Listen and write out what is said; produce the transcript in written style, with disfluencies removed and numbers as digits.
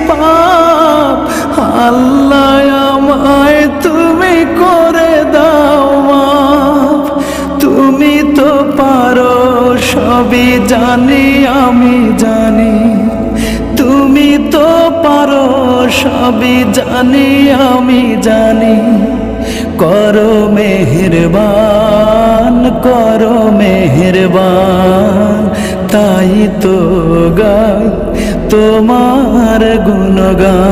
পাপ, আল্লাহ আমায় তুমি করে দাও মাফ। তুমি তো পারো সবই জানি আমি জানি, তুমি তো পারো সবই জানি আমি জানি। করো মেহেরবান, করো মেহেরবান, তাই তো গাই তোমার গুণগান।